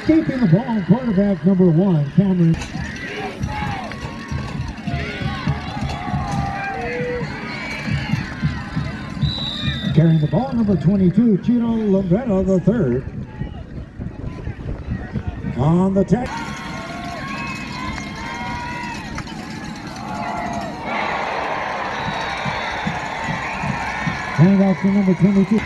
Keeping the ball, quarterback number 1, Cameron. Carrying the ball, number 22, Chino Lombretto the third. On the tech. Hand off to number 22.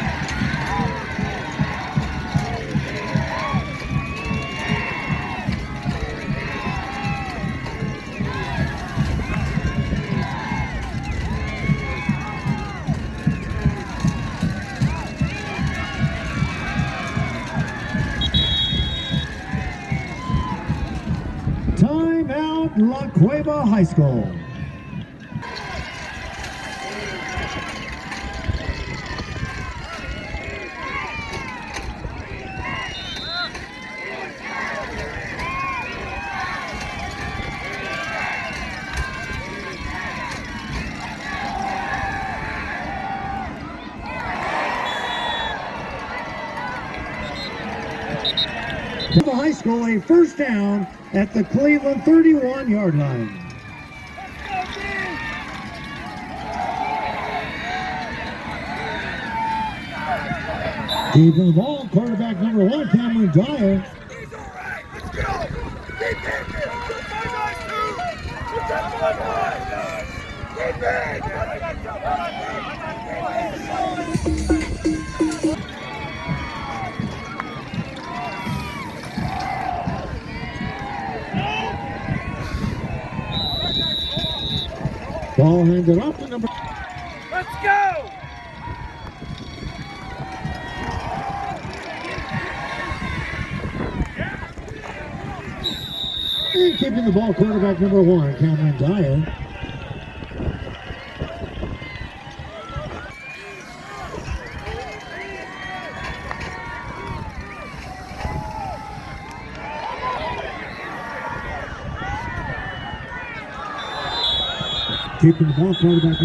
Timeout, La Cueva High School. The high school, a first down at the Cleveland 31-yard line. Keeping the ball, quarterback number 1, Cameron Dyer. He's all right. Let's go. Keep it. Ball handed off to number. Let's go. And keeping the ball, quarterback number 1, Cameron Dyer. Keeping the ball, quarterback.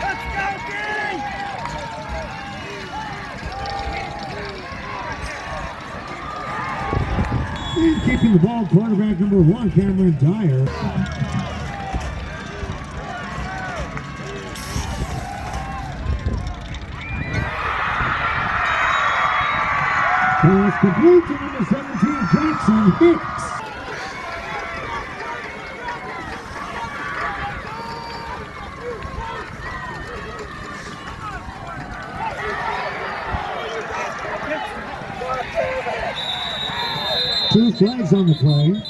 Let's go, King! And keeping the ball, quarterback number 1, Cameron Dyer. Pass complete to number 17, Jackson Hicks. Two flags on the play.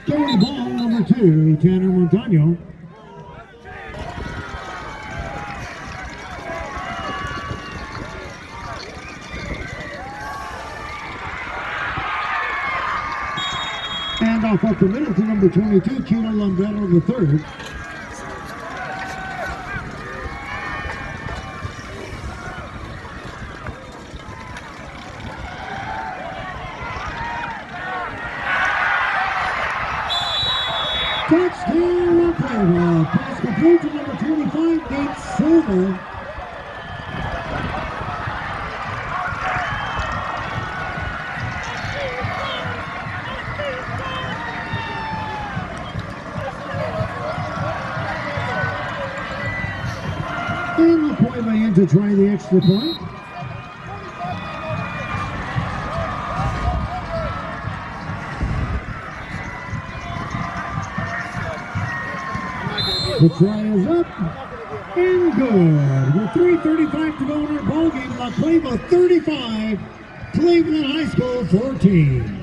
Carrying the ball, number 2, Tanner Montano. And off up the middle to number 22, Chino Lombretto the third. Touchdown, La Cueva. Pass complete to number 25, Nate Silver. And La Cueva in to try the extra point. The try is up and good. With 3:35 to go in our ball game, La Cueva 35, Cleveland High School 14.